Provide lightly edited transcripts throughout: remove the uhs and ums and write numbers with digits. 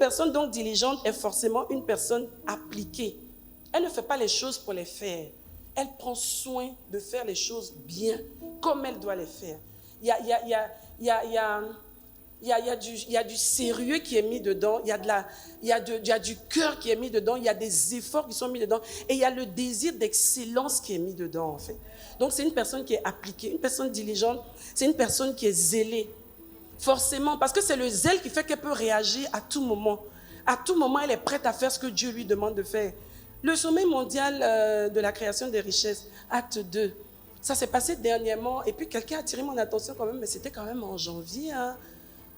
personne donc diligente est forcément une personne appliquée. Elle ne fait pas les choses pour les faire. Elle prend soin de faire les choses bien, comme elle doit les faire. Il y a du sérieux qui est mis dedans, il y a du cœur qui est mis dedans, il y a des efforts qui sont mis dedans, et il y a le désir d'excellence qui est mis dedans, en fait. Donc, c'est une personne qui est appliquée. Une personne diligente, c'est une personne qui est zélée. Forcément, parce que c'est le zèle qui fait qu'elle peut réagir à tout moment. À tout moment, elle est prête à faire ce que Dieu lui demande de faire. Le sommet mondial de la création des richesses, acte 2, ça s'est passé dernièrement, et puis quelqu'un a attiré mon attention quand même, mais c'était quand même en janvier, hein,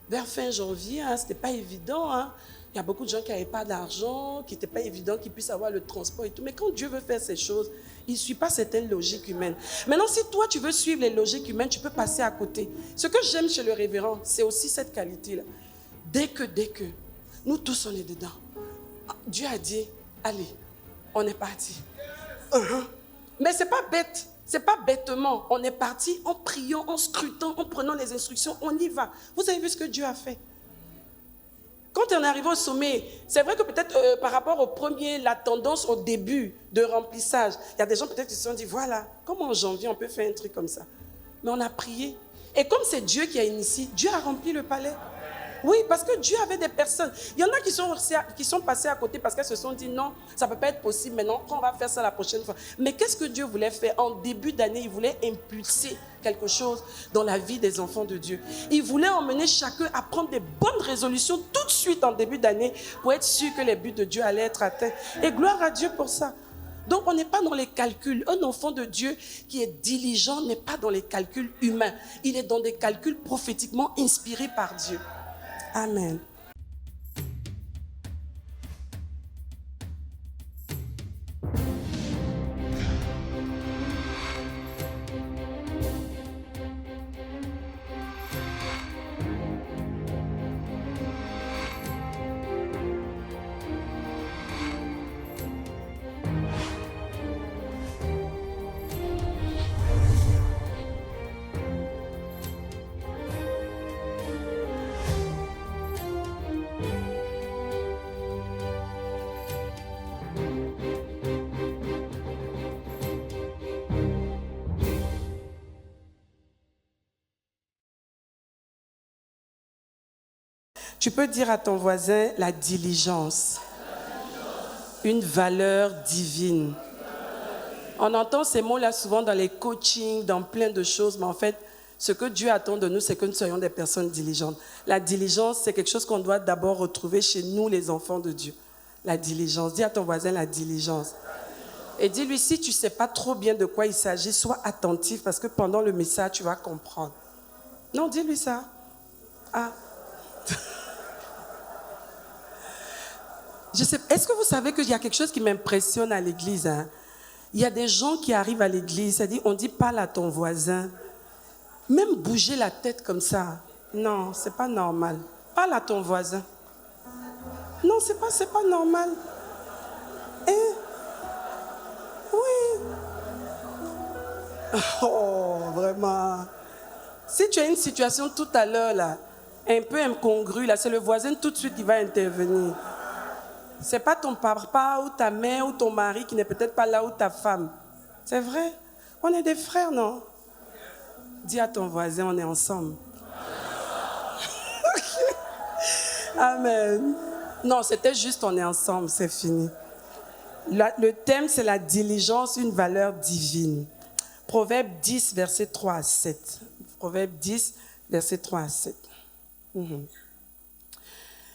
vers fin janvier, hein, c'était pas évident. Hein. Il y a beaucoup de gens qui n'avaient pas d'argent, qui n'était pas évident qu'ils puissent avoir le transport et tout. Mais quand Dieu veut faire ces choses, il ne suit pas certaines logiques humaines. Maintenant, si toi, tu veux suivre les logiques humaines, tu peux passer à côté. Ce que j'aime chez le révérend, c'est aussi cette qualité-là. Dès que, nous tous, on est dedans. Dieu a dit, allez, on est parti. Mais ce n'est pas bête. Ce n'est pas bêtement. On est parti en priant, en scrutant, en prenant les instructions. On y va. Vous avez vu ce que Dieu a fait? Quand on est arrivé au sommet, c'est vrai que peut-être par rapport au premier, la tendance au début de remplissage, il y a des gens peut-être qui se sont dit, voilà, comment en janvier on peut faire un truc comme ça? Mais on a prié. Et comme c'est Dieu qui a initié, Dieu a rempli le palais. Oui, parce que Dieu avait des personnes. Il y en a qui sont passés à côté parce qu'elles se sont dit, non, ça ne peut pas être possible maintenant, on va faire ça la prochaine fois. Mais qu'est-ce que Dieu voulait faire? En début d'année, il voulait impulser quelque chose dans la vie des enfants de Dieu. Il voulait emmener chacun à prendre des bonnes résolutions tout de suite en début d'année pour être sûr que les buts de Dieu allaient être atteints. Et gloire à Dieu pour ça. Donc, on n'est pas dans les calculs. Un enfant de Dieu qui est diligent n'est pas dans les calculs humains. Il est dans des calculs prophétiquement inspirés par Dieu. Amen. Tu peux dire à ton voisin la diligence, une valeur divine. On entend ces mots-là souvent dans les coachings, dans plein de choses, mais en fait, ce que Dieu attend de nous, c'est que nous soyons des personnes diligentes. La diligence, c'est quelque chose qu'on doit d'abord retrouver chez nous, les enfants de Dieu. La diligence. Dis à ton voisin la diligence. Et dis-lui, si tu ne sais pas trop bien de quoi il s'agit, sois attentif parce que pendant le message, tu vas comprendre. Non, dis-lui ça. Ah. Est-ce que vous savez qu'il y a quelque chose qui m'impressionne à l'église, hein? Il y a des gens qui arrivent à l'église, c'est-à-dire on dit parle à ton voisin. Même bouger la tête comme ça, non, c'est pas normal. Parle à ton voisin. Non, c'est pas normal. Oui. Oh, vraiment. Si tu as une situation tout à l'heure, là, un peu incongrue, là, c'est le voisin tout de suite qui va intervenir. Ce n'est pas ton papa ou ta mère ou ton mari qui n'est peut-être pas là ou ta femme. C'est vrai. On est des frères, non? Dis à ton voisin, on est ensemble. Okay. Amen. Non, c'était juste on est ensemble, c'est fini. Le thème, c'est la diligence, une valeur divine. Proverbe 10, verset 3 à 7. Proverbe 10, verset 3 à 7.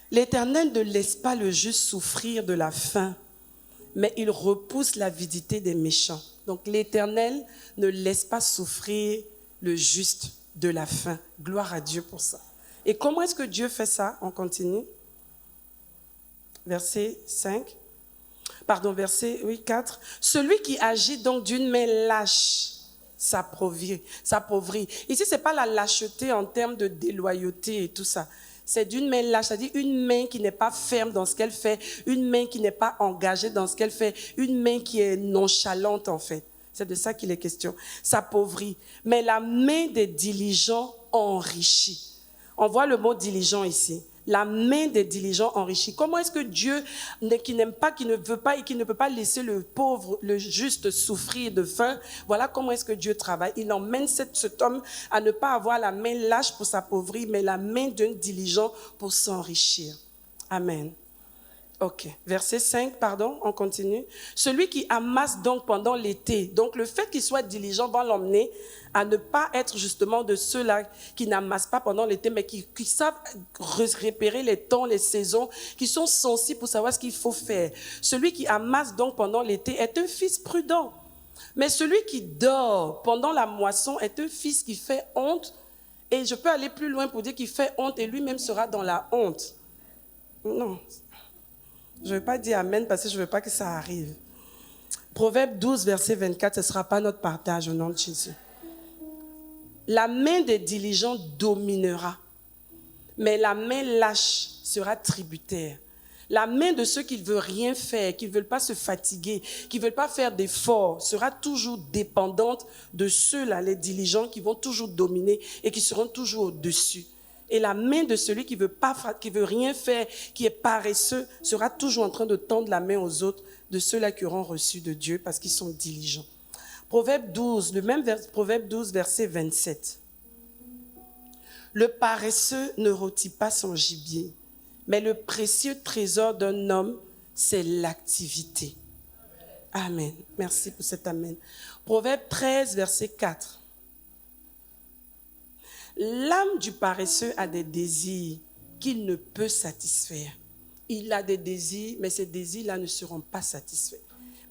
L'Éternel ne laisse pas le juste souffrir de la faim, mais il repousse l'avidité des méchants. Donc l'Éternel ne laisse pas souffrir le juste de la faim. Gloire à Dieu pour ça. Et comment est-ce que Dieu fait ça? On continue. Verset 4. Celui qui agit donc d'une main lâche s'appauvrit. Ici, ce n'est pas la lâcheté en termes de déloyauté et tout ça. C'est d'une main lâche, c'est-à-dire une main qui n'est pas ferme dans ce qu'elle fait, une main qui n'est pas engagée dans ce qu'elle fait, une main qui est nonchalante en fait. C'est de ça qu'il est question. S'appauvrit. Mais la main des diligents enrichit. On voit le mot diligent ici. La main des diligents enrichit. Comment est-ce que Dieu, qui n'aime pas, qui ne veut pas et qui ne peut pas laisser le pauvre, le juste souffrir de faim, voilà comment est-ce que Dieu travaille. Il emmène cet homme à ne pas avoir la main lâche pour s'appauvrir, mais la main d'un diligent pour s'enrichir. Amen. Ok, verset 5, pardon, on continue. Celui qui amasse donc pendant l'été, donc le fait qu'il soit diligent va l'emmener à ne pas être justement de ceux-là qui n'amassent pas pendant l'été, mais qui savent repérer les temps, les saisons, qui sont sensibles pour savoir ce qu'il faut faire. Celui qui amasse donc pendant l'été est un fils prudent. Mais celui qui dort pendant la moisson est un fils qui fait honte. Et je peux aller plus loin pour dire qu'il fait honte et lui-même sera dans la honte. Non. Je ne vais pas dire amen parce que je ne veux pas que ça arrive. Proverbe 12, verset 24, ce ne sera pas notre partage au nom de Jésus. La main des diligents dominera, mais la main lâche sera tributaire. La main de ceux qui ne veulent rien faire, qui ne veulent pas se fatiguer, qui ne veulent pas faire d'efforts, sera toujours dépendante de ceux-là, les diligents, qui vont toujours dominer et qui seront toujours au-dessus. Et la main de celui qui veut rien faire, qui est paresseux, sera toujours en train de tendre la main aux autres, de ceux-là qui auront reçu de Dieu parce qu'ils sont diligents. Proverbe 12, le même Proverbe 12, verset 27. Le paresseux ne rôtit pas son gibier, mais le précieux trésor d'un homme, c'est l'activité. Amen. Merci pour cet amen. Proverbe 13, verset 4. L'âme du paresseux a des désirs qu'il ne peut satisfaire. Il a des désirs, mais ces désirs-là ne seront pas satisfaits.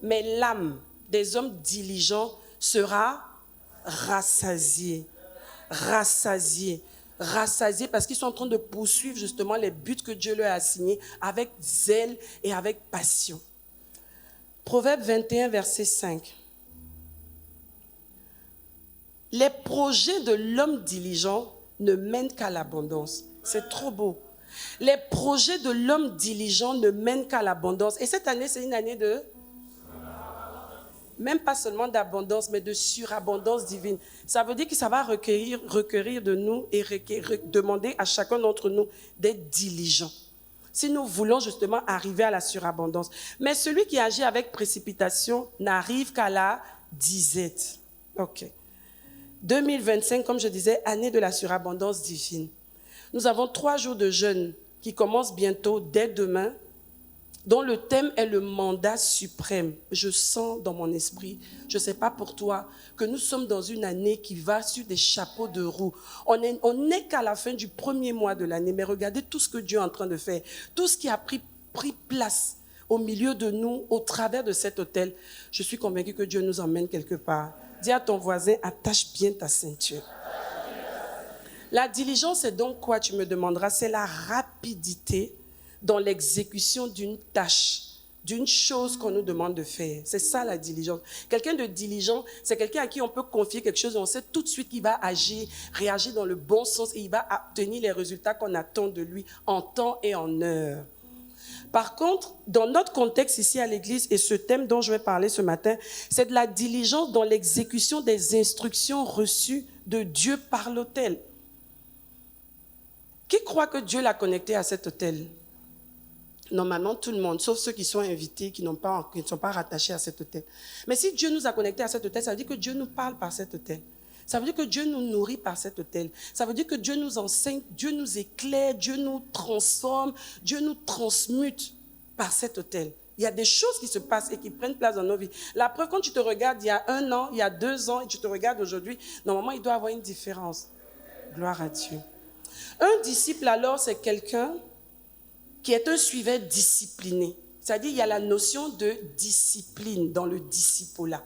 Mais l'âme des hommes diligents sera rassasiée. Rassasiée. Rassasiée parce qu'ils sont en train de poursuivre justement les buts que Dieu leur a assignés avec zèle et avec passion. Proverbe 21, verset 5. Les projets de l'homme diligent ne mènent qu'à l'abondance. C'est trop beau. Les projets de l'homme diligent ne mènent qu'à l'abondance. Et cette année, c'est une année de... Même pas seulement d'abondance, mais de surabondance divine. Ça veut dire que ça va requérir de nous et demander à chacun d'entre nous d'être diligents. Si nous voulons justement arriver à la surabondance. Mais celui qui agit avec précipitation n'arrive qu'à la disette. Ok. 2025, comme je disais, année de la surabondance divine. Nous avons 3 jours de jeûne qui commencent bientôt, dès demain, dont le thème est le mandat suprême. Je sens dans mon esprit, je ne sais pas pour toi, que nous sommes dans une année qui va sur des chapeaux de roue. On n'est qu'à la fin du premier mois de l'année, mais regardez tout ce que Dieu est en train de faire, tout ce qui a pris place au milieu de nous, au travers de cet autel. Je suis convaincue que Dieu nous emmène quelque part. Dis à ton voisin, attache bien ta ceinture. La diligence, c'est donc quoi, tu me demanderas? C'est la rapidité dans l'exécution d'une tâche, d'une chose qu'on nous demande de faire. C'est ça la diligence. Quelqu'un de diligent, c'est quelqu'un à qui on peut confier quelque chose et on sait tout de suite qu'il va agir, réagir dans le bon sens et il va obtenir les résultats qu'on attend de lui en temps et en heure. Par contre, dans notre contexte ici à l'église, et ce thème dont je vais parler ce matin, c'est de la diligence dans l'exécution des instructions reçues de Dieu par l'autel. Qui croit que Dieu l'a connecté à cet autel? Normalement, tout le monde, sauf ceux qui sont invités, qui ne sont pas rattachés à cet autel. Mais si Dieu nous a connectés à cet autel, ça veut dire que Dieu nous parle par cet autel. Ça veut dire que Dieu nous nourrit par cet autel. Ça veut dire que Dieu nous enseigne, Dieu nous éclaire, Dieu nous transforme, Dieu nous transmute par cet autel. Il y a des choses qui se passent et qui prennent place dans nos vies. La preuve, quand tu te regardes il y a 1 an, il y a 2 ans, et tu te regardes aujourd'hui, normalement, il doit y avoir une différence. Gloire à Dieu. Un disciple, alors, c'est quelqu'un qui est un suiveur discipliné. C'est-à-dire, il y a la notion de discipline dans le discipolat.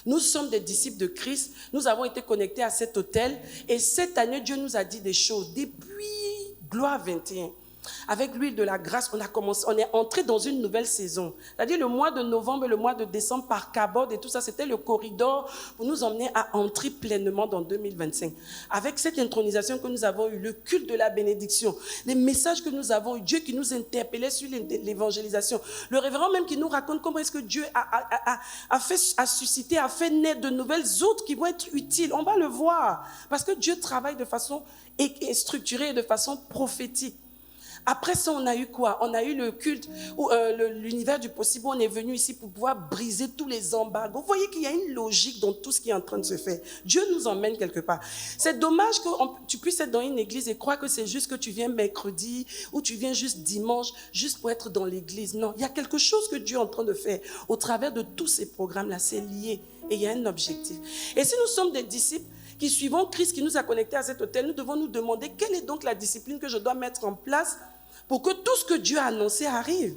Nous sommes des disciples de Christ, nous avons été connectés à cet autel et cette année, Dieu nous a dit des choses. Depuis Gloire 21, avec l'huile de la grâce, on est entré dans une nouvelle saison. C'est-à-dire le mois de novembre et le mois de décembre par Cabot et tout ça, c'était le corridor pour nous emmener à entrer pleinement dans 2025. Avec cette intronisation que nous avons eue, le culte de la bénédiction, les messages que nous avons eus, Dieu qui nous interpellait sur l'évangélisation, le révérend même qui nous raconte comment est-ce que Dieu a suscité, a fait naître de nouvelles autres qui vont être utiles. On va le voir parce que Dieu travaille de façon structurée et de façon prophétique. Après ça, on a eu quoi? On a eu le culte, ou l'univers du possible, où on est venu ici pour pouvoir briser tous les embargos. Vous voyez qu'il y a une logique dans tout ce qui est en train de se faire. Dieu nous emmène quelque part. C'est dommage que tu puisses être dans une église et croire que c'est juste que tu viens mercredi ou tu viens juste dimanche, juste pour être dans l'église. Non, il y a quelque chose que Dieu est en train de faire au travers de tous ces programmes-là. C'est lié et il y a un objectif. Et si nous sommes des disciples qui suivons Christ, qui nous a connectés à cet hôtel, nous devons nous demander quelle est donc la discipline que je dois mettre en place pour que tout ce que Dieu a annoncé arrive.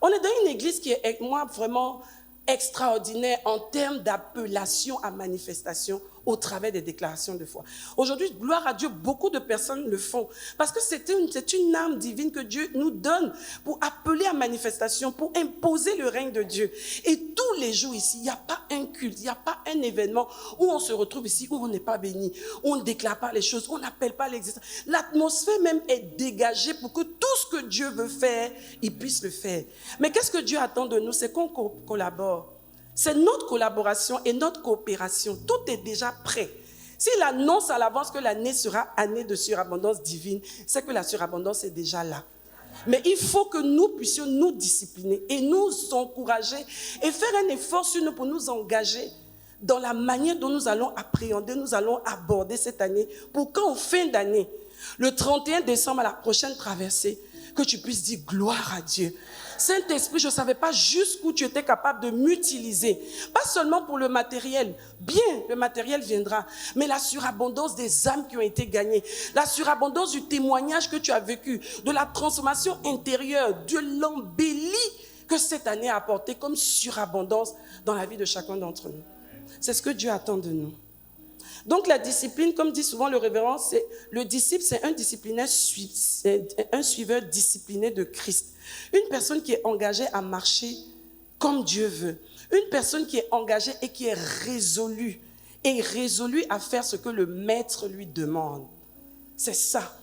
On est dans une église qui est, moi, vraiment extraordinaire en termes d'appellation à manifestation au travers des déclarations de foi. Aujourd'hui, gloire à Dieu, beaucoup de personnes le font parce que c'est une arme divine que Dieu nous donne pour appeler à manifestation, pour imposer le règne de Dieu. Et tous les jours ici, il n'y a pas un culte, il n'y a pas un événement où on se retrouve ici, où on n'est pas béni, où on ne déclare pas les choses, où on n'appelle pas l'existence. L'atmosphère même est dégagée pour que tout ce que Dieu veut faire, il puisse le faire. Mais qu'est-ce que Dieu attend de nous? C'est qu'on collabore. C'est notre collaboration et notre coopération. Tout est déjà prêt. S'il annonce à l'avance que l'année sera année de surabondance divine, c'est que la surabondance est déjà là. Mais il faut que nous puissions nous discipliner et nous encourager et faire un effort sur nous pour nous engager dans la manière dont nous allons appréhender, nous allons aborder cette année pour qu'en fin d'année, le 31 décembre à la prochaine traversée, que tu puisses dire gloire à Dieu. Saint-Esprit, je ne savais pas jusqu'où tu étais capable de m'utiliser. Pas seulement pour le matériel. Bien, le matériel viendra. Mais la surabondance des âmes qui ont été gagnées. La surabondance du témoignage que tu as vécu. De la transformation intérieure. De l'embellie que cette année a apporté comme surabondance dans la vie de chacun d'entre nous. C'est ce que Dieu attend de nous. Donc la discipline, comme dit souvent le révérend, le disciple, c'est un disciplinaire, c'est un suiveur discipliné de Christ. Une personne qui est engagée à marcher comme Dieu veut. Une personne qui est engagée et qui est résolue à faire ce que le maître lui demande. C'est ça.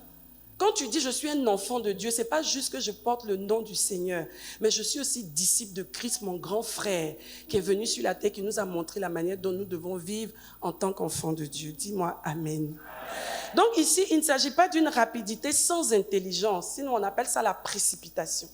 Quand tu dis je suis un enfant de Dieu, ce n'est pas juste que je porte le nom du Seigneur, mais je suis aussi disciple de Christ, mon grand frère, qui est venu sur la terre, qui nous a montré la manière dont nous devons vivre en tant qu'enfants de Dieu. Dis-moi Amen. Donc ici, il ne s'agit pas d'une rapidité sans intelligence, sinon on appelle ça la précipitation.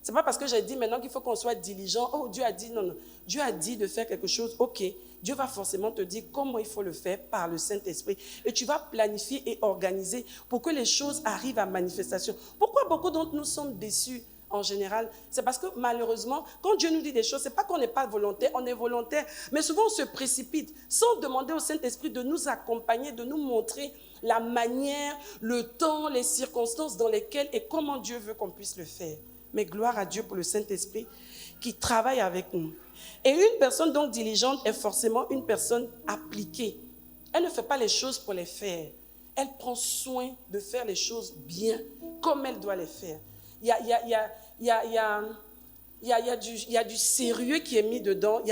Ce n'est pas parce que j'ai dit maintenant qu'il faut qu'on soit diligent. Oh, Dieu a dit non. Dieu a dit de faire quelque chose. Ok, Dieu va forcément te dire comment il faut le faire par le Saint-Esprit. Et tu vas planifier et organiser pour que les choses arrivent à manifestation. Pourquoi beaucoup d'entre nous sommes déçus en général? C'est parce que malheureusement, quand Dieu nous dit des choses, ce n'est pas qu'on n'est pas volontaire, on est volontaire. Mais souvent, on se précipite sans demander au Saint-Esprit de nous accompagner, de nous montrer la manière, le temps, les circonstances dans lesquelles et comment Dieu veut qu'on puisse le faire. Mais gloire à Dieu pour le Saint-Esprit qui travaille avec nous. Et une personne donc diligente est forcément une personne appliquée. Elle ne fait pas les choses pour les faire. Elle prend soin de faire les choses bien, comme elle doit les faire. Il y a du sérieux qui est mis dedans, il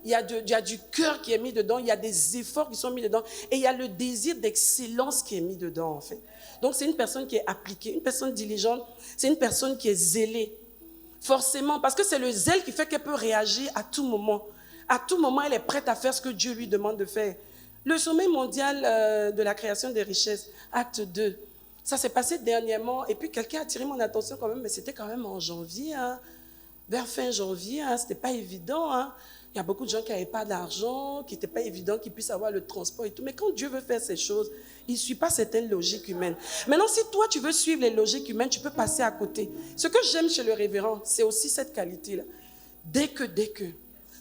y a du cœur qui est mis dedans, il y a des efforts qui sont mis dedans, et il y a le désir d'excellence qui est mis dedans, en fait. Donc, c'est une personne qui est appliquée, une personne diligente, c'est une personne qui est zélée. Forcément, parce que c'est le zèle qui fait qu'elle peut réagir à tout moment. À tout moment, elle est prête à faire ce que Dieu lui demande de faire. Le sommet mondial de la création des richesses, acte 2, ça s'est passé dernièrement, et puis quelqu'un a attiré mon attention quand même, mais c'était quand même en janvier, vers fin janvier, ce n'était pas évident. Il y a beaucoup de gens qui n'avaient pas d'argent, qui n'était pas évident qu'ils puissent avoir le transport et tout. Mais quand Dieu veut faire ces choses, il ne suit pas certaines logiques humaines. Maintenant, si toi, tu veux suivre les logiques humaines, tu peux passer à côté. Ce que j'aime chez le révérend, c'est aussi cette qualité-là. Dès que,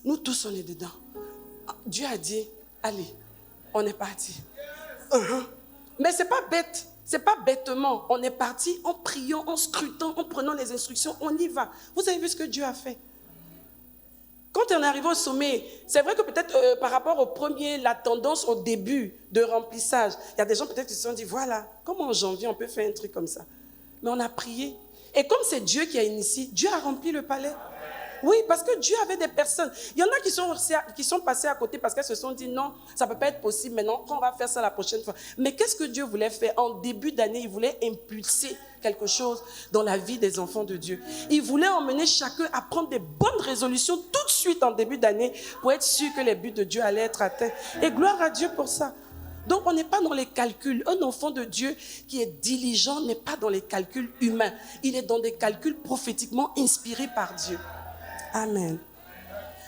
nous tous, on est dedans. Dieu a dit, allez, on est parti. Mais ce n'est pas bête. Ce n'est pas bêtement. On est parti en priant, en scrutant, en prenant les instructions. On y va. Vous avez vu ce que Dieu a fait? Quand on est arrivé au sommet, c'est vrai que peut-être par rapport au premier, la tendance au début de remplissage, il y a des gens peut-être qui se sont dit, voilà, comment en janvier on peut faire un truc comme ça? Mais on a prié. Et comme c'est Dieu qui a initié, Dieu a rempli le palais. Oui, parce que Dieu avait des personnes. Il y en a qui sont passés à côté parce qu'elles se sont dit, non, ça ne peut pas être possible maintenant, on va faire ça la prochaine fois. Mais qu'est-ce que Dieu voulait faire? En début d'année, il voulait impulser quelque chose dans la vie des enfants de Dieu. Il voulait emmener chacun à prendre des bonnes résolutions tout de suite en début d'année pour être sûr que les buts de Dieu allaient être atteints. Et gloire à Dieu pour ça. Donc, on n'est pas dans les calculs. Un enfant de Dieu qui est diligent n'est pas dans les calculs humains. Il est dans des calculs prophétiquement inspirés par Dieu. Amen.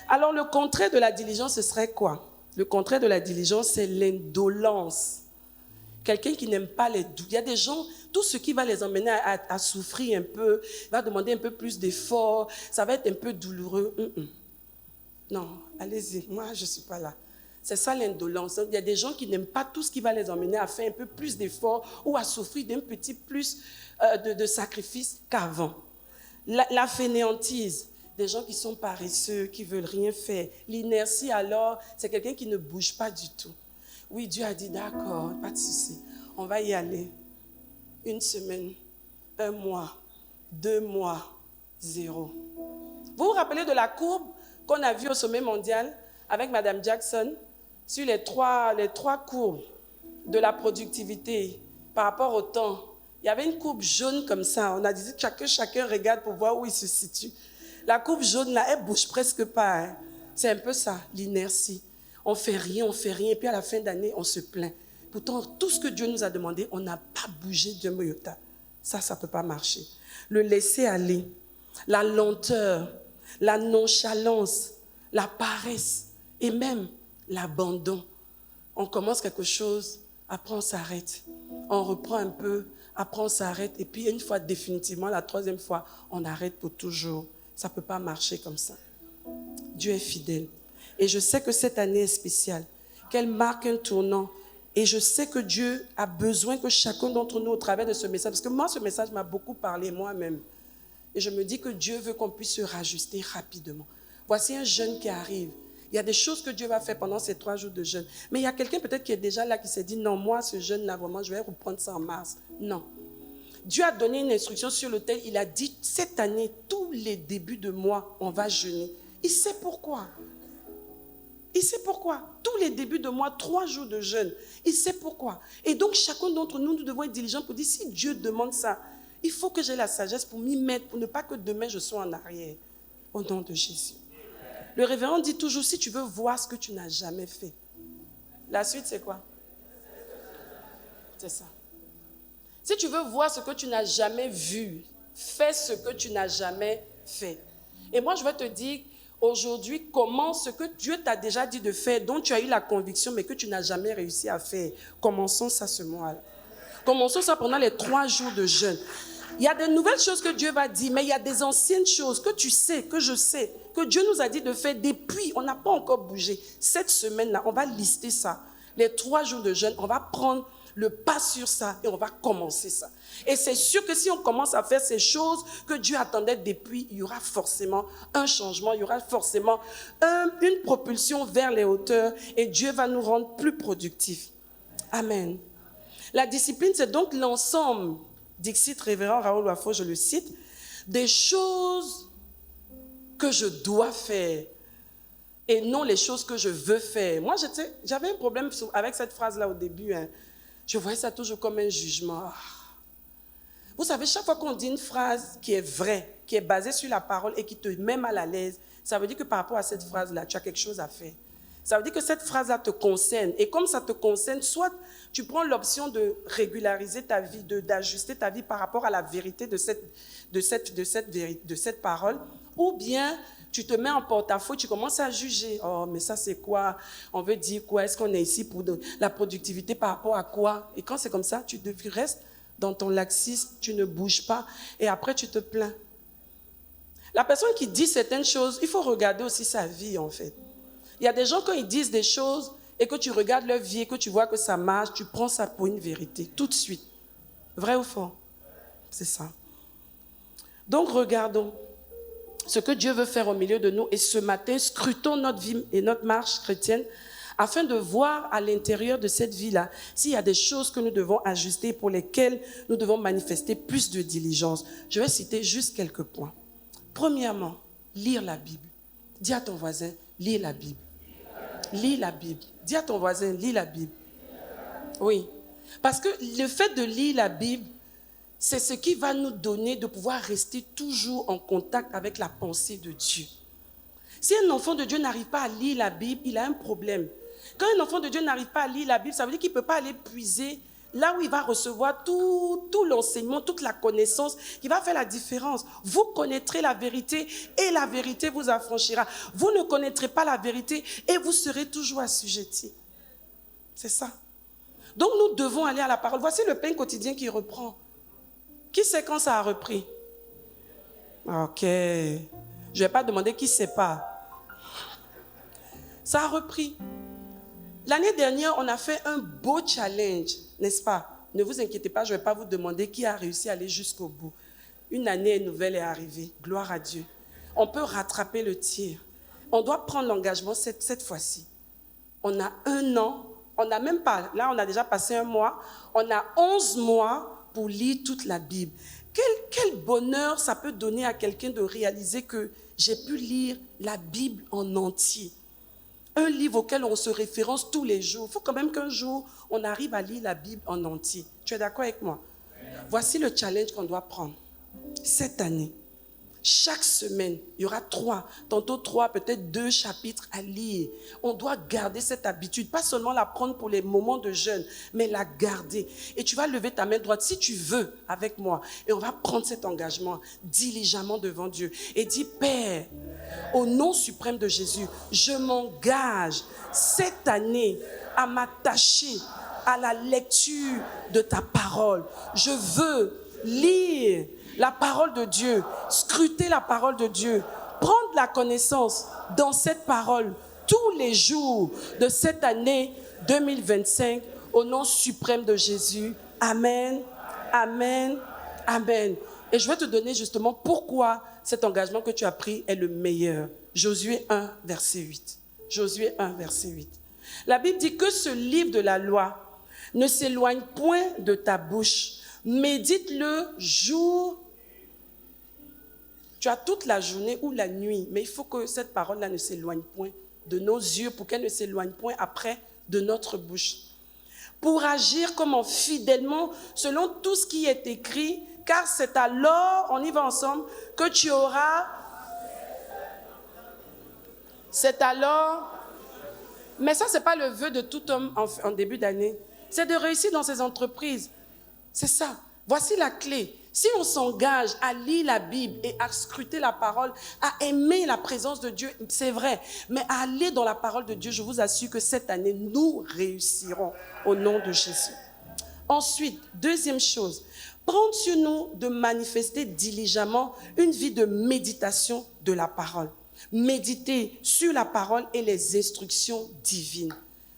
Alors, le contraire de la diligence, ce serait quoi? Le contraire de la diligence, c'est l'indolence. Quelqu'un qui n'aime pas les doutes. Il y a des gens, tout ce qui va les emmener à souffrir un peu, va demander un peu plus d'efforts, ça va être un peu douloureux. Non, allez-y, moi je ne suis pas là. C'est ça l'indolence. Il y a des gens qui n'aiment pas tout ce qui va les emmener à faire un peu plus d'efforts ou à souffrir d'un petit plus de sacrifice qu'avant. La fainéantise, des gens qui sont paresseux, qui ne veulent rien faire. L'inertie alors, c'est quelqu'un qui ne bouge pas du tout. Oui, Dieu a dit, d'accord, pas de souci, on va y aller. 1 semaine, 1 mois, 2 mois, 0. Vous vous rappelez de la courbe qu'on a vue au sommet mondial avec Mme Jackson sur les trois courbes de la productivité par rapport au temps? Il y avait une courbe jaune comme ça. On a dit que chacun regarde pour voir où il se situe. La courbe jaune là, elle ne bouge presque pas. Hein. C'est un peu ça, l'inertie. On fait rien, et puis à la fin d'année, on se plaint. Pourtant, tout ce que Dieu nous a demandé, on n'a pas bougé d'un iota. Ça ne peut pas marcher. Le laisser aller, la lenteur, la nonchalance, la paresse et même l'abandon. On commence quelque chose, après on s'arrête. On reprend un peu, après on s'arrête. Et puis une fois définitivement, la 3e fois, on arrête pour toujours. Ça ne peut pas marcher comme ça. Dieu est fidèle. Et je sais que cette année est spéciale, qu'elle marque un tournant. Et je sais que Dieu a besoin que chacun d'entre nous, au travers de ce message, parce que moi, ce message m'a beaucoup parlé moi-même. Et je me dis que Dieu veut qu'on puisse se rajuster rapidement. Voici un jeûne qui arrive. Il y a des choses que Dieu va faire pendant ces 3 jours de jeûne. Mais il y a quelqu'un peut-être qui est déjà là, qui s'est dit, non, moi, ce jeûne-là, vraiment, je vais reprendre ça en mars. Non. Dieu a donné une instruction sur laquelle il a dit, cette année, tous les débuts de mois, on va jeûner. Il sait pourquoi. Il sait pourquoi. Tous les débuts de mois, 3 jours de jeûne. Il sait pourquoi. Et donc, chacun d'entre nous, nous devons être diligents pour dire, si Dieu demande ça, il faut que j'ai la sagesse pour m'y mettre, pour ne pas que demain je sois en arrière. Au nom de Jésus. Le révérend dit toujours, si tu veux voir ce que tu n'as jamais fait. La suite, c'est quoi? C'est ça. Si tu veux voir ce que tu n'as jamais vu, fais ce que tu n'as jamais fait. Et moi, je vais te dire, aujourd'hui, comment ce que Dieu t'a déjà dit de faire, dont tu as eu la conviction, mais que tu n'as jamais réussi à faire. Commençons ça ce mois-là. Commençons ça pendant les 3 jours de jeûne. Il y a de nouvelles choses que Dieu va dire, mais il y a des anciennes choses que tu sais, que je sais, que Dieu nous a dit de faire depuis. On n'a pas encore bougé. Cette semaine-là, on va lister ça. Les 3 jours de jeûne, on va prendre le pas sur ça et on va commencer ça. Et c'est sûr que si on commence à faire ces choses que Dieu attendait depuis, il y aura forcément un changement, il y aura forcément une propulsion vers les hauteurs et Dieu va nous rendre plus productifs. Amen. La discipline, c'est donc l'ensemble, dixit révérend Raoul Wafo, je le cite, des choses que je dois faire et non les choses que je veux faire. Moi, j'avais un problème avec cette phrase-là au début. Hein. Je voyais ça toujours comme un jugement. Vous savez, chaque fois qu'on dit une phrase qui est vraie, qui est basée sur la parole et qui te met mal à l'aise, ça veut dire que par rapport à cette phrase-là, tu as quelque chose à faire. Ça veut dire que cette phrase-là te concerne. Et comme ça te concerne, soit tu prends l'option de régulariser ta vie, d'ajuster ta vie par rapport à la vérité de cette parole, ou bien tu te mets en porte-à-faux, tu commences à juger. Oh, mais ça c'est quoi? On veut dire quoi? Est-ce qu'on est ici pour la productivité par rapport à quoi? Et quand c'est comme ça, tu restes dans ton laxisme, tu ne bouges pas, et après tu te plains. La personne qui dit certaines choses, il faut regarder aussi sa vie en fait. Il y a des gens, quand ils disent des choses et que tu regardes leur vie et que tu vois que ça marche, tu prends ça pour une vérité, tout de suite. Vrai ou faux? C'est ça. Donc, regardons ce que Dieu veut faire au milieu de nous et ce matin, scrutons notre vie et notre marche chrétienne afin de voir à l'intérieur de cette vie-là s'il y a des choses que nous devons ajuster pour lesquelles nous devons manifester plus de diligence. Je vais citer juste quelques points. Premièrement, lire la Bible. Dis à ton voisin, lis la Bible. Lis la Bible. Dis à ton voisin, lis la Bible. Oui. Parce que le fait de lire la Bible, c'est ce qui va nous donner de pouvoir rester toujours en contact avec la pensée de Dieu. Si un enfant de Dieu n'arrive pas à lire la Bible, il a un problème. Quand un enfant de Dieu n'arrive pas à lire la Bible, ça veut dire qu'il ne peut pas aller puiser là où il va recevoir tout l'enseignement, toute la connaissance qui va faire la différence. Vous connaîtrez la vérité et la vérité vous affranchira. Vous ne connaîtrez pas la vérité et vous serez toujours assujettis. C'est ça. Donc nous devons aller à la parole. Voici le pain quotidien qui reprend. Qui sait quand ça a repris? Ok. Je ne vais pas demander qui ne sait pas. Ça a repris. L'année dernière, on a fait un beau challenge, n'est-ce pas? Ne vous inquiétez pas, je ne vais pas vous demander qui a réussi à aller jusqu'au bout. Une année nouvelle est arrivée. Gloire à Dieu. On peut rattraper le tir. On doit prendre l'engagement cette fois-ci. On a 1 an. On n'a même pas, là on a déjà passé 1 mois. On a 11 mois pour lire toute la Bible. Quel bonheur ça peut donner à quelqu'un de réaliser que j'ai pu lire la Bible en entier. Un livre auquel on se référence tous les jours. Il faut quand même qu'un jour, on arrive à lire la Bible en entier. Tu es d'accord avec moi? Voici le challenge qu'on doit prendre. Cette année, chaque semaine, il y aura 3, tantôt 3, peut-être 2 chapitres à lire. On doit garder cette habitude, pas seulement la prendre pour les moments de jeûne, mais la garder. Et tu vas lever ta main droite si tu veux avec moi. Et on va prendre cet engagement diligemment devant Dieu. Et dis, Père, au nom suprême de Jésus, je m'engage cette année à m'attacher à la lecture de ta parole. Je veux lire la parole de Dieu, scruter la parole de Dieu, prendre la connaissance dans cette parole tous les jours de cette année 2025 au nom suprême de Jésus. Amen, amen, amen. Et je vais te donner justement pourquoi cet engagement que tu as pris est le meilleur. Josué 1, verset 8. Josué 1, verset 8. La Bible dit que ce livre de la loi ne s'éloigne point de ta bouche. Médite-le jour. Tu as toute la journée ou la nuit, mais il faut que cette parole-là ne s'éloigne point de nos yeux, pour qu'elle ne s'éloigne point après de notre bouche. Pour agir comme fidèlement selon tout ce qui est écrit, car c'est alors, on y va ensemble, que tu auras. C'est alors. Mais ça, ce n'est pas le vœu de tout homme en début d'année. C'est de réussir dans ses entreprises. C'est ça. Voici la clé. Si on s'engage à lire la Bible et à scruter la parole, à aimer la présence de Dieu, c'est vrai, mais à aller dans la parole de Dieu, je vous assure que cette année, nous réussirons au nom de Jésus. Ensuite, deuxième chose, prendre sur nous de manifester diligemment une vie de méditation de la parole. Méditer sur la parole et les instructions divines.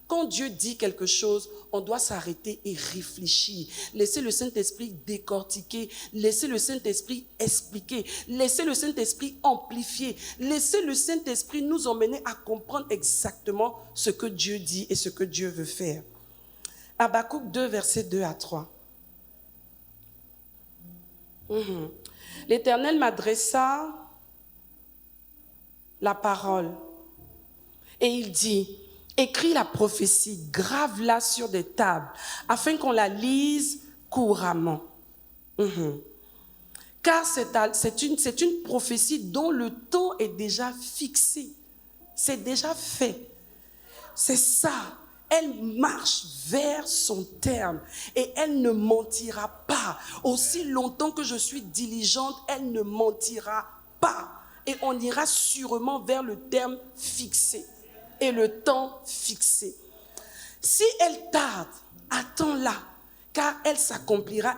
Quand Dieu dit quelque chose, on doit s'arrêter et réfléchir. Laisser le Saint-Esprit décortiquer. Laisser le Saint-Esprit expliquer. Laisser le Saint-Esprit amplifier. Laisser le Saint-Esprit nous emmener à comprendre exactement ce que Dieu dit et ce que Dieu veut faire. Habakkuk 2, versets 2 à 3. L'Éternel m'adressa la parole et il dit: écris la prophétie, grave-la sur des tables, afin qu'on la lise couramment. Car c'est une prophétie dont le temps est déjà fixé. C'est déjà fait. C'est ça. Elle marche vers son terme et elle ne mentira pas. Aussi longtemps que je suis diligente, elle ne mentira pas. Et on ira sûrement vers le terme fixé et le temps fixé. Si elle tarde, attends-la, car elle s'accomplira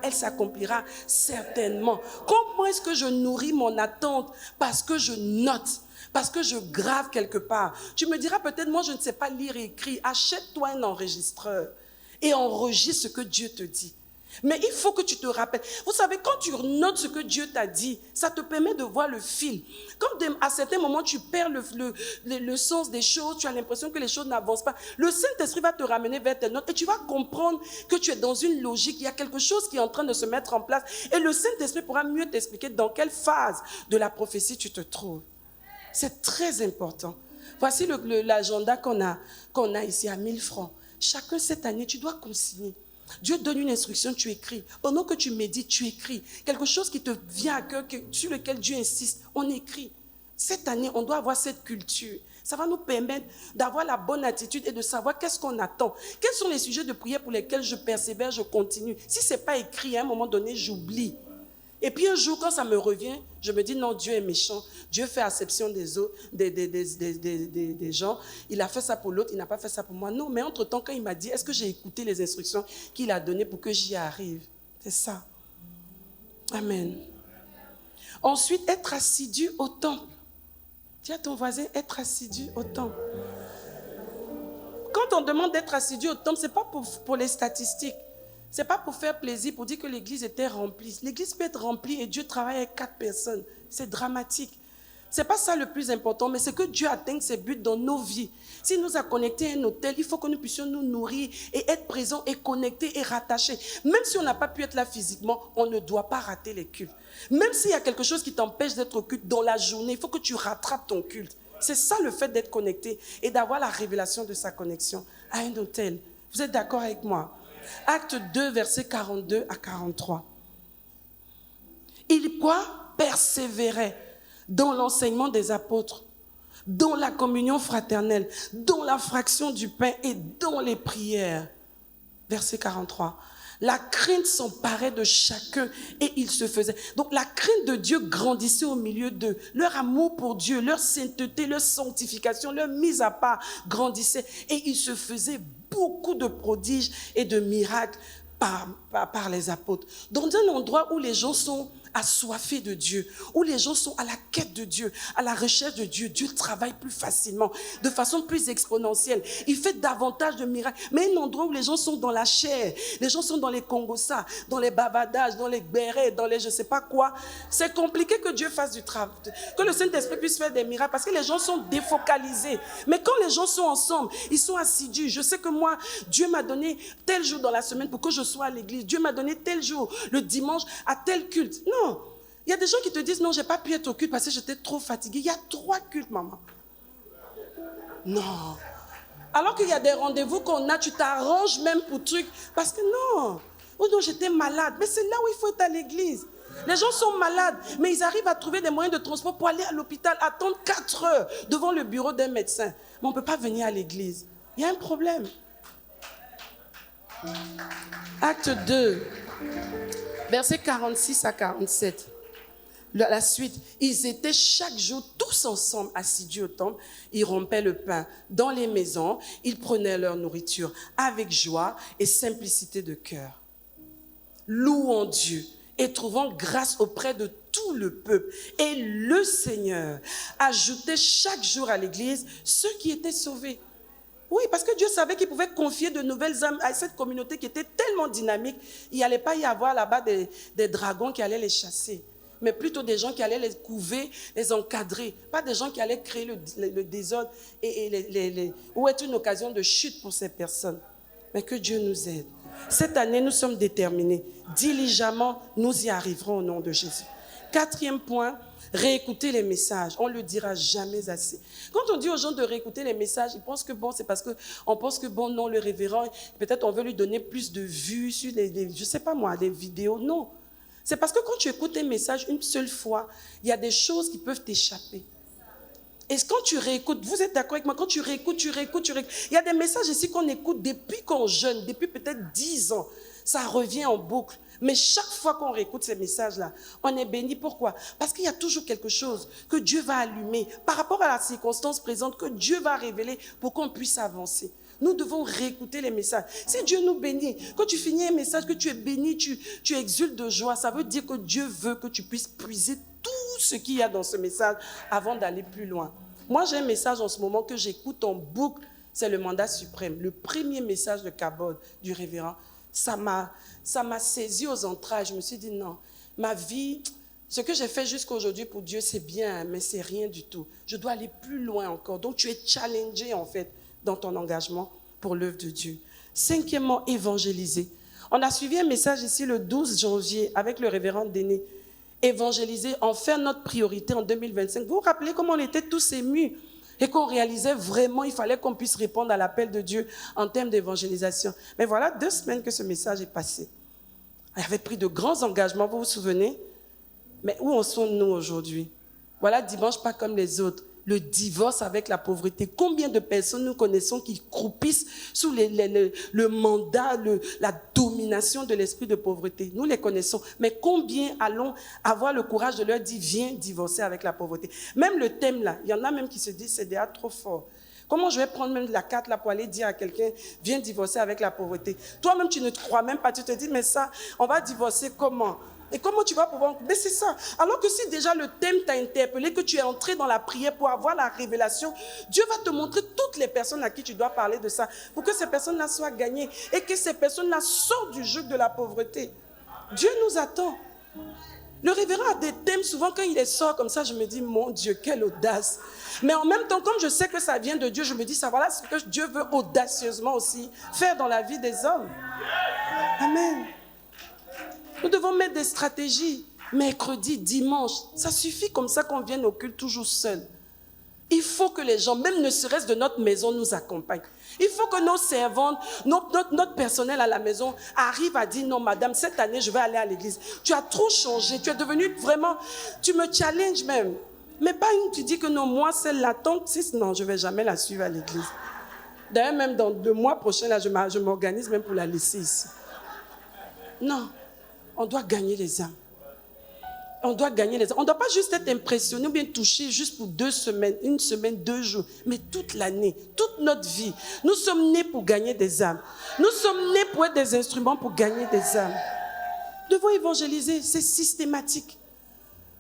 certainement. Comment est-ce que je nourris mon attente? Parce que je note, parce que je grave quelque part. Tu me diras peut-être, moi je ne sais pas lire et écrire. Achète-toi un enregistreur et enregistre ce que Dieu te dit. Mais il faut que tu te rappelles. Vous savez, quand tu notes ce que Dieu t'a dit, ça te permet de voir le fil. Quand à certains moments, tu perds le sens des choses, tu as l'impression que les choses n'avancent pas, le Saint-Esprit va te ramener vers tes notes et tu vas comprendre que tu es dans une logique, il y a quelque chose qui est en train de se mettre en place et le Saint-Esprit pourra mieux t'expliquer dans quelle phase de la prophétie tu te trouves. C'est très important. Voici l'agenda qu'on a ici à 1000 francs. Chacun cette année, tu dois consigner. Dieu donne une instruction, tu écris. Pendant que tu médites, tu écris. Quelque chose qui te vient à cœur, sur lequel Dieu insiste, on écrit. Cette année, on doit avoir cette culture. Ça va nous permettre d'avoir la bonne attitude et de savoir qu'est-ce qu'on attend. Quels sont les sujets de prière pour lesquels je persévère, je continue. Si ce n'est pas écrit, à un moment donné, j'oublie. Et puis un jour, quand ça me revient, je me dis non, Dieu est méchant. Dieu fait acception des autres, des gens. Il a fait ça pour l'autre, il n'a pas fait ça pour moi. Non, mais entre-temps, quand il m'a dit, est-ce que j'ai écouté les instructions qu'il a données pour que j'y arrive? C'est ça. Amen. Ensuite, être assidu au temple. Dis à ton voisin, être assidu au temple. Quand on demande d'être assidu au temple, ce n'est pas pour les statistiques. Ce n'est pas pour faire plaisir, pour dire que l'église était remplie. L'église peut être remplie et Dieu travaille avec 4 personnes. C'est dramatique. Ce n'est pas ça le plus important, mais c'est que Dieu atteigne ses buts dans nos vies. S'il nous a connectés à un hôtel, il faut que nous puissions nous nourrir et être présents et connectés et rattachés. Même si on n'a pas pu être là physiquement, on ne doit pas rater les cultes. Même s'il y a quelque chose qui t'empêche d'être au culte dans la journée, il faut que tu rattrapes ton culte. C'est ça le fait d'être connecté et d'avoir la révélation de sa connexion à un hôtel. Vous êtes d'accord avec moi? Acte 2, versets 42 à 43. Il quoi? Persévérait dans l'enseignement des apôtres, dans la communion fraternelle, dans la fraction du pain et dans les prières. Verset 43. La crainte s'emparait de chacun et il se faisait. Donc la crainte de Dieu grandissait au milieu d'eux. Leur amour pour Dieu, leur sainteté, leur sanctification, leur mise à part grandissait. Et il se faisait beaucoup de prodiges et de miracles par les apôtres. Dans un endroit où les gens sont assoiffés de Dieu, où les gens sont à la quête de Dieu, à la recherche de Dieu, Dieu travaille plus facilement, de façon plus exponentielle. Il fait davantage de miracles. Mais un endroit où les gens sont dans la chair, les gens sont dans les congossas, dans les bavadages, dans les bérets, dans les je ne sais pas quoi, c'est compliqué que Dieu fasse du travail, que le Saint-Esprit puisse faire des miracles, parce que les gens sont défocalisés. Mais quand les gens sont ensemble, ils sont assidus. Je sais que moi, Dieu m'a donné tel jour dans la semaine pour que je sois à l'église. Dieu m'a donné tel jour, le dimanche, à tel culte. Non. Il y a des gens qui te disent, non, je n'ai pas pu être au culte parce que j'étais trop fatiguée. Il y a 3 cultes, maman. Non. Alors qu'il y a des rendez-vous qu'on a, tu t'arranges même pour trucs. Parce que non. Oh non, j'étais malade. Mais c'est là où il faut être à l'église. Les gens sont malades, mais ils arrivent à trouver des moyens de transport pour aller à l'hôpital, attendre 4 heures devant le bureau d'un médecin. Mais on ne peut pas venir à l'église. Il y a un problème. Acte 2, versets 46 à 47. La suite, ils étaient chaque jour tous ensemble assidus au temple. Ils rompaient le pain dans les maisons. Ils prenaient leur nourriture avec joie et simplicité de cœur, louant Dieu et trouvant grâce auprès de tout le peuple. Et le Seigneur ajoutait chaque jour à l'église ceux qui étaient sauvés. Oui, parce que Dieu savait qu'il pouvait confier de nouvelles âmes à cette communauté qui était tellement dynamique. Il n'allait pas y avoir là-bas des dragons qui allaient les chasser, mais plutôt des gens qui allaient les couver, les encadrer. Pas des gens qui allaient créer le désordre ou être une occasion de chute pour ces personnes. Mais que Dieu nous aide. Cette année, nous sommes déterminés. Diligemment, nous y arriverons au nom de Jésus. 4e point, réécouter les messages. On ne le dira jamais assez. Quand on dit aux gens de réécouter les messages, ils pensent que bon, c'est parce qu'on pense que bon, non, le révérend, peut-être on veut lui donner plus de vues sur je ne sais pas moi, des vidéos. Non. C'est parce que quand tu écoutes un message une seule fois, il y a des choses qui peuvent t'échapper. Et quand tu réécoutes, vous êtes d'accord avec moi, quand tu réécoutes, il y a des messages ici qu'on écoute depuis qu'on jeune, depuis peut-être 10 ans. Ça revient en boucle. Mais chaque fois qu'on réécoute ces messages-là, on est béni. Pourquoi? Parce qu'il y a toujours quelque chose que Dieu va allumer par rapport à la circonstance présente, que Dieu va révéler pour qu'on puisse avancer. Nous devons réécouter les messages. Si Dieu nous bénit, quand tu finis un message, que tu es béni, tu exultes de joie, ça veut dire que Dieu veut que tu puisses puiser tout ce qu'il y a dans ce message avant d'aller plus loin. Moi, j'ai un message en ce moment que j'écoute en boucle, c'est le mandat suprême. Le premier message de Kabod, du révérend, ça m'a saisi aux entrailles. Je me suis dit non, ma vie, ce que j'ai fait jusqu'à aujourd'hui pour Dieu, c'est bien, mais c'est rien du tout. Je dois aller plus loin encore. Donc, tu es challengé en fait dans ton engagement pour l'œuvre de Dieu. 5e, évangéliser. On a suivi un message ici le 12 janvier avec le révérend Déné. Évangéliser, en faire notre priorité en 2025. Vous vous rappelez comment on était tous émus et qu'on réalisait vraiment il fallait qu'on puisse répondre à l'appel de Dieu en termes d'évangélisation. Mais voilà 2 semaines que ce message est passé. On avait pris de grands engagements, vous vous souvenez? Mais où en sommes-nous aujourd'hui? Voilà, dimanche, pas comme les autres. le divorce avec la pauvreté. Combien de personnes nous connaissons qui croupissent sous le mandat, la domination de l'esprit de pauvreté? Nous les connaissons. Mais combien allons avoir le courage de leur dire, viens divorcer avec la pauvreté? Même le thème là, il y en a même qui se disent, c'est déjà trop fort. Comment je vais prendre même la carte là pour aller dire à quelqu'un, viens divorcer avec la pauvreté? Toi-même, tu ne te crois même pas. Tu te dis, mais ça, on va divorcer comment? Et comment tu vas pouvoir... Mais c'est ça. Alors que si déjà le thème t'a interpellé, que tu es entré dans la prière pour avoir la révélation, Dieu va te montrer toutes les personnes à qui tu dois parler de ça, pour que ces personnes-là soient gagnées et que ces personnes-là sortent du joug de la pauvreté. Dieu nous attend. Le révérend a des thèmes, souvent quand il les sort comme ça, je me dis, mon Dieu, quelle audace. Mais en même temps, comme je sais que ça vient de Dieu, je me dis, ça voilà ce que Dieu veut audacieusement aussi faire dans la vie des hommes. Amen. Nous devons mettre des stratégies. Mercredi, dimanche, ça suffit comme ça qu'on vienne au culte toujours seul. Il faut que les gens, même ne serait-ce de notre maison, nous accompagnent. Il faut que nos servantes, notre personnel à la maison arrive à dire, non madame, cette année je vais aller à l'église. Tu as trop changé, tu es devenu vraiment, tu me challenges même. Mais pas une, tu dis que non, moi celle-là, tant que non, je ne vais jamais la suivre à l'église. D'ailleurs, même dans 2 mois prochains, là, je m'organise même pour la laisser ici. Non. On doit gagner les âmes. On doit gagner les âmes. On ne doit pas juste être impressionné ou bien touché juste pour 2 semaines, 1 semaine, 2 jours, mais toute l'année, toute notre vie. Nous sommes nés pour gagner des âmes. Nous sommes nés pour être des instruments pour gagner des âmes. Nous devons évangéliser, c'est systématique.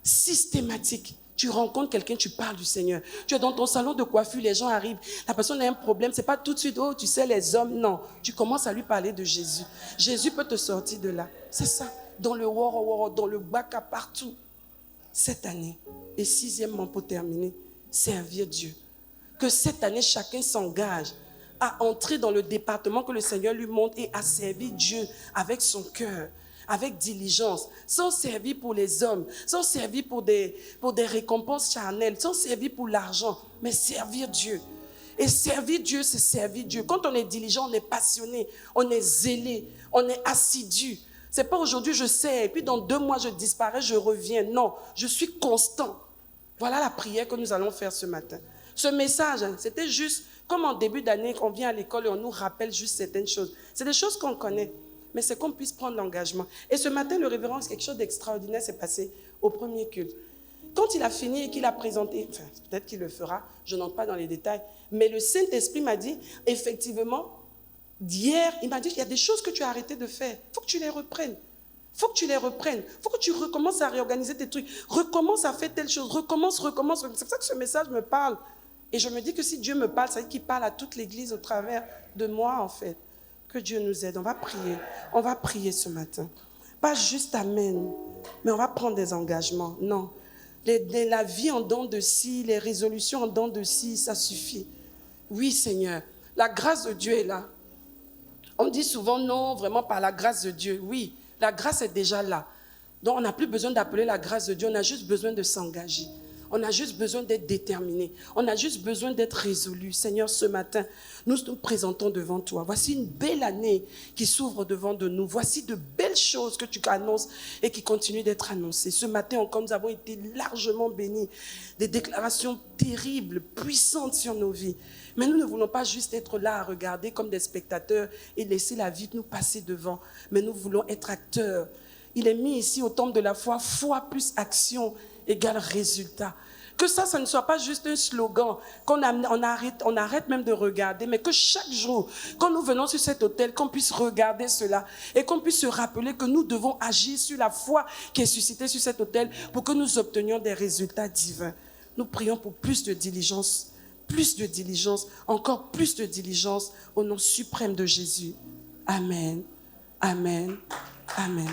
Systématique. Tu rencontres quelqu'un, tu parles du Seigneur. Tu es dans ton salon de coiffure, les gens arrivent. La personne a un problème, ce n'est pas tout de suite, oh, tu sais, les hommes. Non, tu commences à lui parler de Jésus. Jésus peut te sortir de là. C'est ça. Dans le woro, dans le baka, partout. Cette année. Et 6e pour terminer, servir Dieu. Que cette année, chacun s'engage à entrer dans le département que le Seigneur lui montre et à servir Dieu avec son cœur, avec diligence, sans servir pour les hommes, sans servir pour des récompenses charnelles, sans servir pour l'argent, mais servir Dieu. Et servir Dieu, c'est servir Dieu. Quand on est diligent, on est passionné, on est zélé, on est assidu. C'est pas aujourd'hui je sais, et puis dans 2 mois je disparais, je reviens. Non, je suis constant. Voilà la prière que nous allons faire ce matin. Ce message, c'était juste comme en début d'année, qu'on vient à l'école et on nous rappelle juste certaines choses. C'est des choses qu'on connaît, mais c'est qu'on puisse prendre l'engagement. Et ce matin, le révérend, quelque chose d'extraordinaire s'est passé au premier culte. Quand il a fini et qu'il a présenté, enfin, peut-être qu'il le fera, je n'entre pas dans les détails, mais le Saint-Esprit m'a dit, effectivement, d'hier, il m'a dit qu'il y a des choses que tu as arrêté de faire. Il faut que tu les reprennes. Il faut que tu les reprennes. Il faut que tu recommences à réorganiser tes trucs. Recommence à faire telle chose. Recommence. C'est pour ça que ce message me parle. Et je me dis que si Dieu me parle, ça veut dire qu'il parle à toute l'Église au travers de moi, en fait. Que Dieu nous aide. On va prier. On va prier ce matin. Pas juste amen, mais on va prendre des engagements. Non. La vie en dents de scie, les résolutions en dents de scie, ça suffit. Oui, Seigneur. La grâce de Dieu est là. On dit souvent non, vraiment par la grâce de Dieu. Oui, la grâce est déjà là. Donc on n'a plus besoin d'appeler la grâce de Dieu, on a juste besoin de s'engager. On a juste besoin d'être déterminé. On a juste besoin d'être résolu. Seigneur, ce matin, nous nous présentons devant toi. Voici une belle année qui s'ouvre devant de nous. Voici de belles choses que tu annonces et qui continuent d'être annoncées. Ce matin encore, nous avons été largement bénis. Des déclarations terribles, puissantes sur nos vies. Mais nous ne voulons pas juste être là à regarder comme des spectateurs et laisser la vie nous passer devant. Mais nous voulons être acteurs. Il est mis ici au temple de la foi plus action égale résultat. Que ça ne soit pas juste un slogan qu'on arrête même de regarder, mais que chaque jour, quand nous venons sur cet autel, qu'on puisse regarder cela et qu'on puisse se rappeler que nous devons agir sur la foi qui est suscitée sur cet autel pour que nous obtenions des résultats divins. Nous prions pour plus de diligence, encore plus de diligence au nom suprême de Jésus. Amen, amen, amen.